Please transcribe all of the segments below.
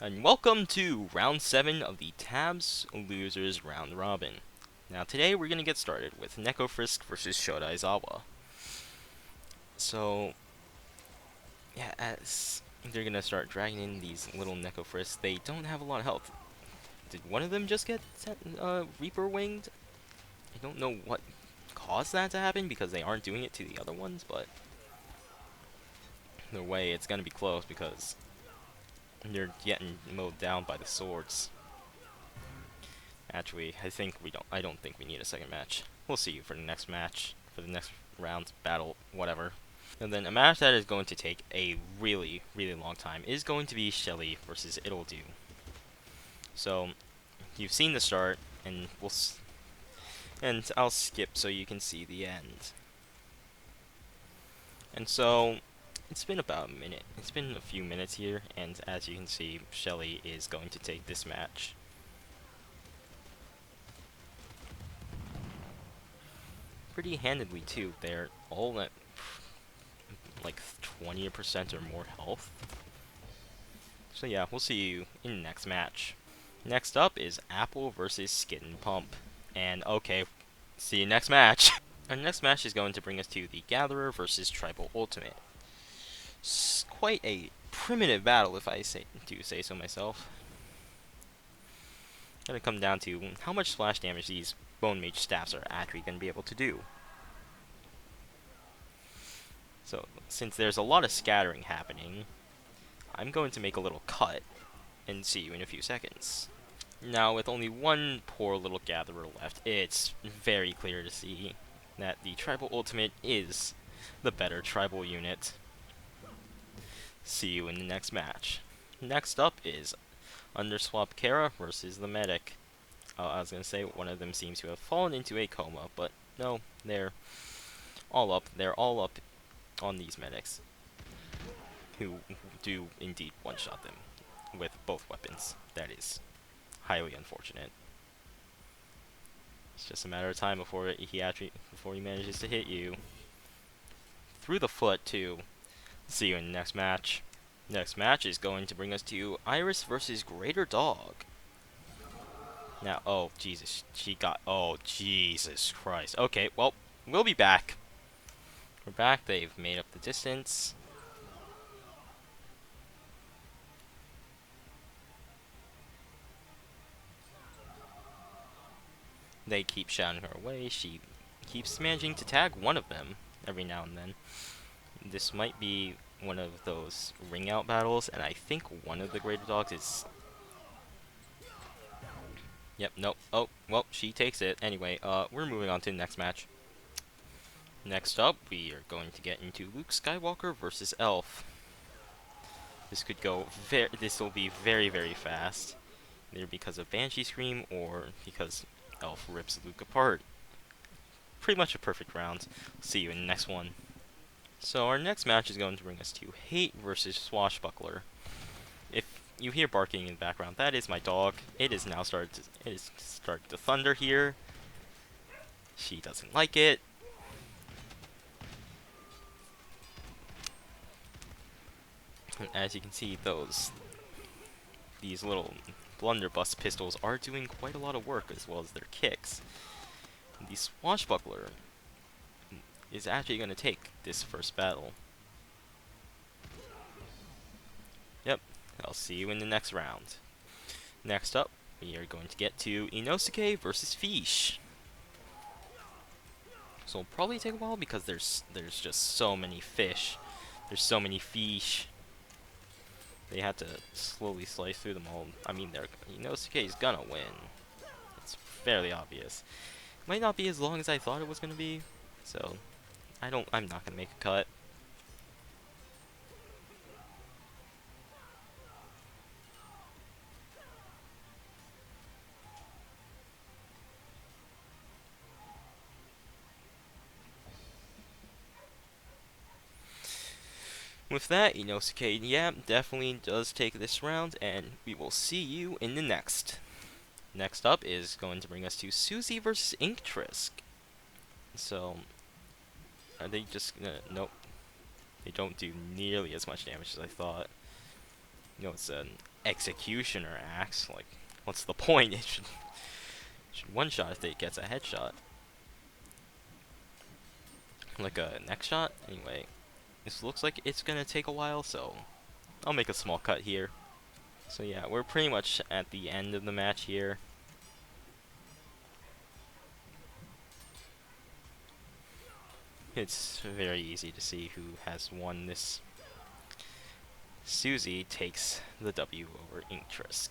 And welcome to round 7 of the Tabs Losers Round Robin. Now today we're going to get started with Neko Frisk versus Shodaizawa. So, yeah, as they're going to start dragging in these little Neko Frisks, they don't have a lot of health. Did one of them just get Reaper Winged? I don't know what caused that to happen because they aren't doing it to the other ones, but either way it's going to be close because they're getting mowed down by the swords. Actually, I don't think we need a second match. We'll see you for the next match, for the next round, battle, whatever. And then a match that is going to take a really, really long time is going to be Shelly versus It'll Do. So, you've seen the start, and I'll skip so you can see the end. And so, it's been about a minute. It's been a few minutes here, and as you can see, Shelly is going to take this match. Pretty handedly too. They're all at like 20% or more health. So yeah, we'll see you in the next match. Next up is Apple versus Skid and Pump. And okay, see you next match. Our next match is going to bring us to the Gatherer versus Tribal Ultimate. It's quite a primitive battle, if I do say so myself. Gonna come down to how much splash damage these Bone Mage staffs are actually gonna be able to do. So, since there's a lot of scattering happening, I'm going to make a little cut and see you in a few seconds. Now, with only one poor little Gatherer left, it's very clear to see that the Tribal Ultimate is the better tribal unit. See you in the next match. Next up is Underswap Kara versus the Medic. I was going to say one of them seems to have fallen into a coma, but no, they're all up. They're all up on these medics, who do indeed one-shot them with both weapons. That is highly unfortunate. It's just a matter of time before he manages to hit you through the foot too. See you in the next match. Next match is going to bring us to Iris versus Greater Dog. Now, oh Jesus, oh Jesus Christ. Okay, well, we'll be back. We're back. They've made up the distance. They keep shouting her away. She keeps managing to tag one of them every now and then. This might be one of those ring out battles, and I think one of the Greater Dogs is... Yep, nope. Oh, well, she takes it. Anyway, we're moving on to the next match. Next up, we are going to get into Luke Skywalker versus Elf. This will be very, very fast. Either because of Banshee Scream, or because Elf rips Luke apart. Pretty much a perfect round. See you in the next one. So our next match is going to bring us to Hate versus Swashbuckler. If you hear barking in the background, that is my dog. It is starting to thunder here. She doesn't like it. And as you can see, these little blunderbuss pistols are doing quite a lot of work, as well as their kicks. The Swashbuckler is actually going to take this first battle. Yep, I'll see you in the next round. Next up, we are going to get to Inosuke versus Fish. So it'll probably take a while because there's just so many fish. There's so many fish. They had to slowly slice through them all. I mean, Inosuke's gonna win. It's fairly obvious. Might not be as long as I thought it was gonna be, so I'm not gonna make a cut. With that, Inosuke, yeah, definitely does take this round, and we will see you in the next. Next up is going to bring us to Susie versus Inktrisk. So, are they just gonna... Nope. They don't do nearly as much damage as I thought. You know, it's Executioner axe. Like, what's the point? It should one shot if it gets a headshot. Like a neck shot? Anyway, this looks like it's gonna take a while, so I'll make a small cut here. So yeah, we're pretty much at the end of the match here. It's very easy to see who has won this. Susie takes the W over Inktrisk.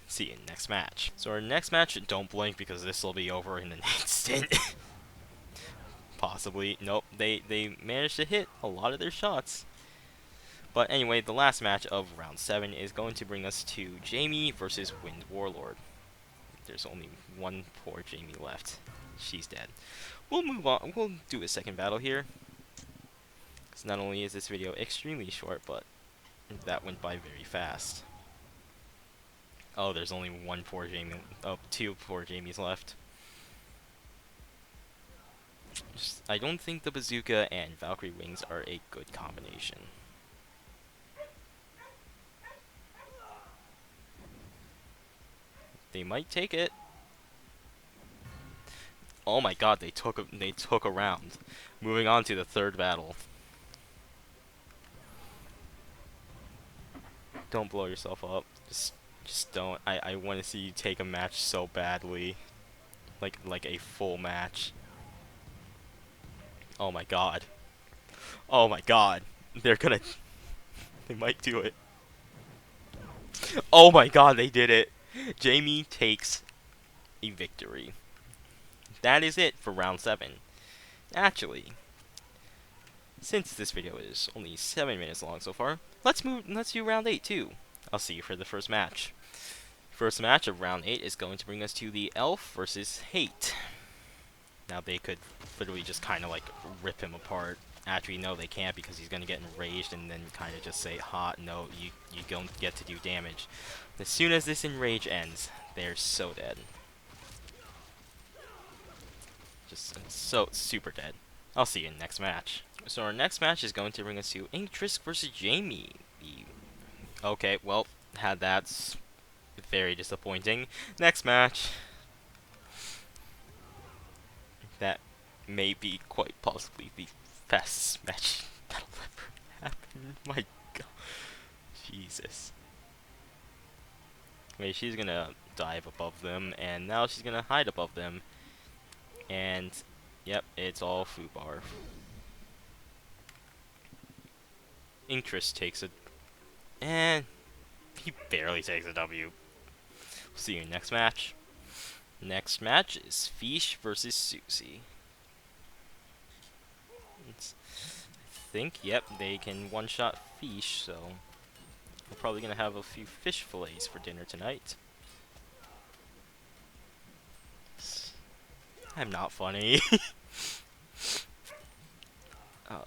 See you in the next match. So our next match, don't blink because this will be over in an instant. Possibly. Nope, they managed to hit a lot of their shots. But anyway, the last match of round 7 is going to bring us to Jamie versus Wind Warlord. There's only one poor Jamie left. She's dead. We'll move on. We'll do a second battle here. Because not only is this video extremely short, but that went by very fast. Oh, there's only one poor Jamie. Oh, two poor Jamies left. I don't think the bazooka and Valkyrie wings are a good combination. They might take it. Oh my god, they took a round. Moving on to the third battle. Don't blow yourself up. Just don't. I want to see you take a match so badly. Like a full match. Oh my god. Oh my god. They're gonna they might do it. Oh my god, they did it. Jamie takes a victory. That is it for round 7. Actually, since this video is only 7 minutes long so far, let's do round 8 too. I'll see you for the first match. First match of round 8 is going to bring us to the Elf versus Hate. Now they could literally just kind of like rip him apart. Actually, no, they can't because he's going to get enraged and then kind of just say, "Ha, no, you don't get to do damage." As soon as this enrage ends, they're so dead. Just so super dead. I'll see you in the next match. So our next match is going to bring us to Inktrisk versus Jamie. Okay, well, had that's very disappointing. Next match. That may be quite possibly the fastest match that'll ever happen. My god. Jesus. Wait, she's gonna dive above them, and now she's gonna hide above them. And, yep, it's all foobar. Inktrisk takes it, and he barely takes a W. See you next match. Next match is Fish versus Susie. I think, yep, they can one-shot Fish, so we're probably gonna have a few fish fillets for dinner tonight. I'm not funny. Oh,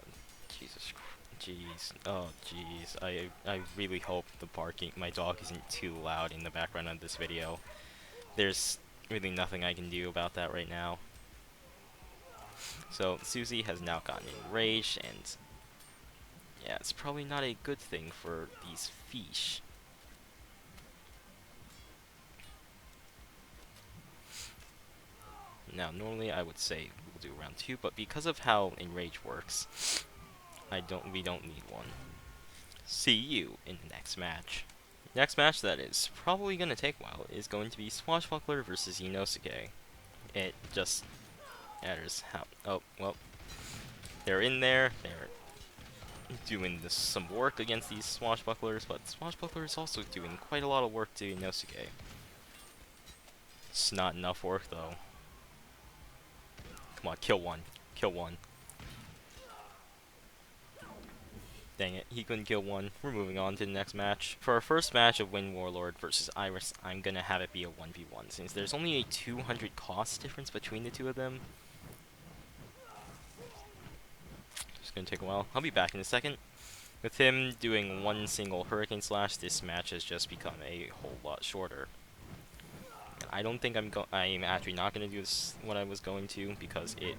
Jesus Christ. Jeez. Oh, jeez. I really hope the barking, my dog isn't too loud in the background of this video. There's really nothing I can do about that right now. So, Susie has now gotten enraged, and yeah, it's probably not a good thing for these fish. Now, normally I would say we'll do round 2, but because of how enrage works, we don't need one. See you in the next match. Next match that is probably going to take a while is going to be Swashbuckler versus Inosuke. It just matters how... Oh, well. They're in there. They're doing some work against these Swashbucklers, but Swashbuckler is also doing quite a lot of work to Inosuke. It's not enough work, though. Come on, kill one. Kill one. Dang it, he couldn't kill one. We're moving on to the next match. For our first match of Wind Warlord versus Iris, I'm gonna have it be a 1v1, since there's only a 200 cost difference between the two of them. It's gonna take a while. I'll be back in a second. With him doing one single Hurricane Slash, this match has just become a whole lot shorter. And I don't think I'm actually not gonna do this what I was going to, because it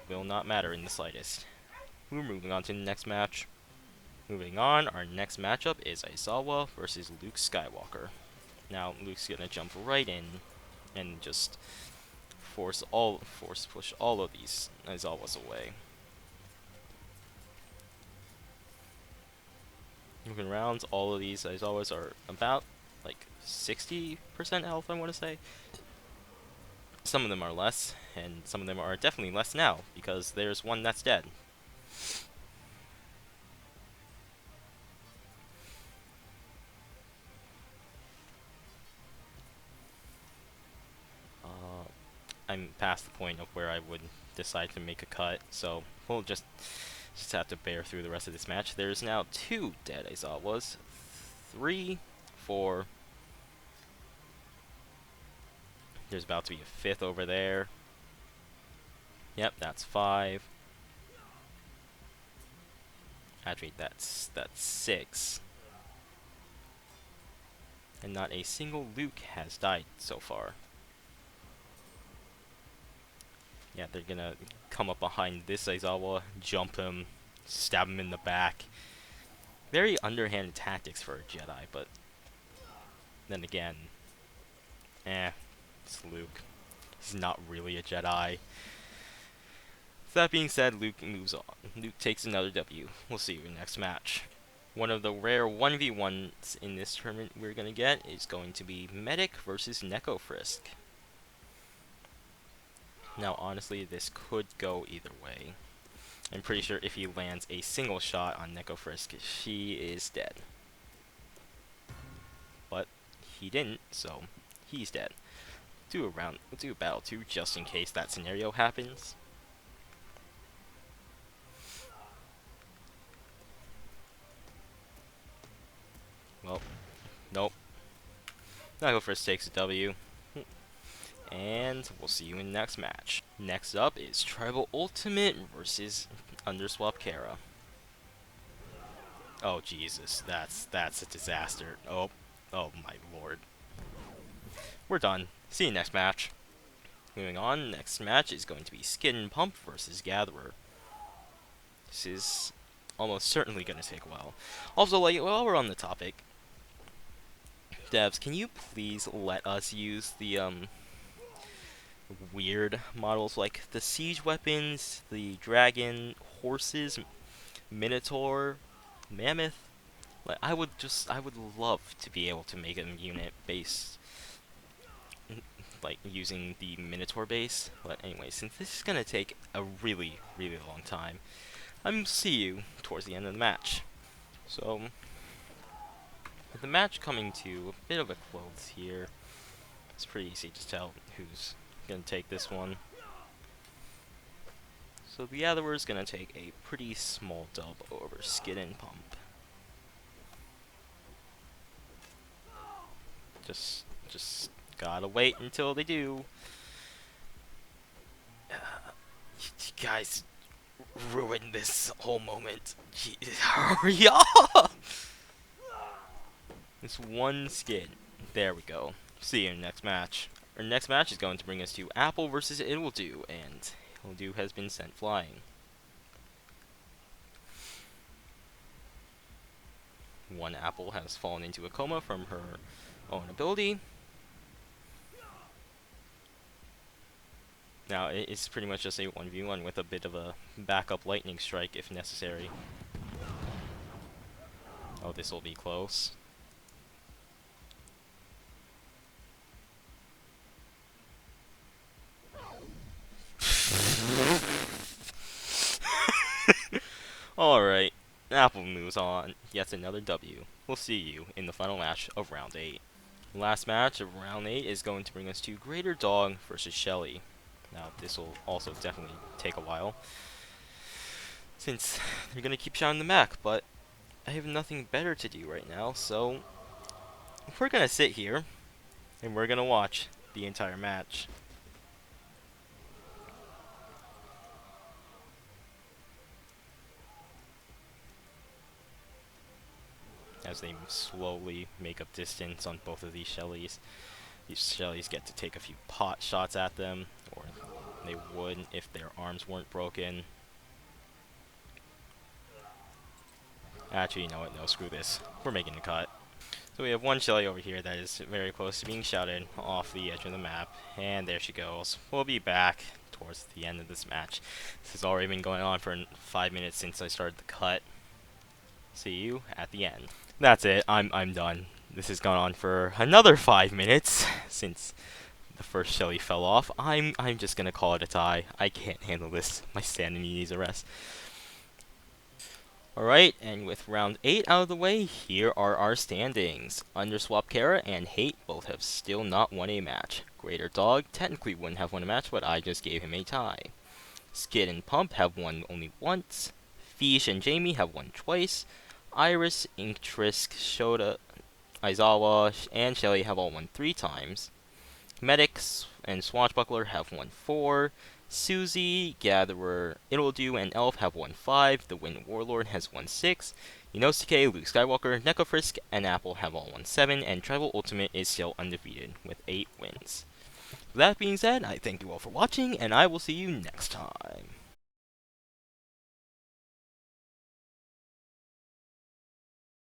will not matter in the slightest. We're moving on to the next match. Moving on, our next matchup is Aizawa versus Luke Skywalker. Now, Luke's gonna jump right in and just force push all of these Aizawas away. Moving around, all of these Aizawas are about like 60% health, I want to say. Some of them are less, and some of them are definitely less now, because there's one that's dead. I'm past the point of where I would decide to make a cut, so we'll just have to bear through the rest of this match. There's now 2 dead Aizawas, 3, 4. There's about to be a 5th over there. Yep, that's 5. Actually, that's 6. And not a single Luke has died so far. Yeah, they're gonna come up behind this Aizawa, jump him, stab him in the back. Very underhanded tactics for a Jedi, but then again, it's Luke. He's not really a Jedi. That being said, Luke moves on. Luke takes another W. We'll see you in the next match. One of the rare 1v1s in this tournament we're going to get is going to be Medic versus Neko Frisk. Now, honestly, this could go either way. I'm pretty sure if he lands a single shot on Neko Frisk, she is dead. But he didn't, so he's dead. We'll do a battle 2 just in case that scenario happens. Well, nope. Neko Frisk takes a W. And we'll see you in the next match. Next up is Tribal Ultimate versus Underswap Kara. Oh Jesus, that's a disaster. Oh my lord. We're done. See you next match. Moving on, next match is going to be Skin Pump versus Gatherer. This is almost certainly going to take a while. Also, like, while we're on the topic, devs, can you please let us use the weird models like the siege weapons, the dragon, horses, minotaur, mammoth? Like, I would love to be able to make a unit based, like, using the minotaur base. But anyway, since this is gonna take a really long time, I'm see you towards the end of the match. So, with the match coming to a bit of a close here, it's pretty easy to tell who's gonna take this one. So the Gatherer's gonna take a pretty small dub over Skin and Pump. Just gotta wait until they do. You guys ruined this whole moment. Hurry up! This one skin. There we go. See you in the next match. Our next match is going to bring us to Apple versus Iwildu, and Iwildu has been sent flying. One Apple has fallen into a coma from her own ability. Now, it's pretty much just a 1v1 with a bit of a backup lightning strike if necessary. Oh, this will be close. Alright, Apple moves on. Yet another W. We'll see you in the final match of Round 8. The last match of Round 8 is going to bring us to Greater Dog versus Shelly. Now, this will also definitely take a while, since they're going to keep shouting the mech, but I have nothing better to do right now, so we're going to sit here, and we're going to watch the entire match. As they slowly make up distance on both of these Shellys. These Shellys get to take a few pot shots at them, or they would if their arms weren't broken. Actually, you know what? No, screw this. We're making a cut. So we have one Shelly over here that is very close to being shouted off the edge of the map. And there she goes. We'll be back towards the end of this match. This has already been going on for 5 minutes since I started the cut. See you at the end. That's it. I'm done. This has gone on for another 5 minutes since the first Shelly fell off. I'm just gonna call it a tie. I can't handle this. My sanity needs a rest. Alright, and with round 8 out of the way, here are our standings. Underswap Kara and Hate both have still not won a match. Greater Dog technically wouldn't have won a match, but I just gave him a tie. Skid and Pump have won only once. Fish and Jamie have won twice. Iris, Inktrisk, Shota, Aizawa, and Shelly have all won 3 times. Medics and Swashbuckler have won 4. Susie, Gatherer, It'll and Elf have won 5. The Wind Warlord has won 6. Inosuke, Luke Skywalker, Nekofrisk, and Apple have all won 7. And Tribal Ultimate is still undefeated with 8 wins. With that being said, I thank you all for watching, and I will see you next time.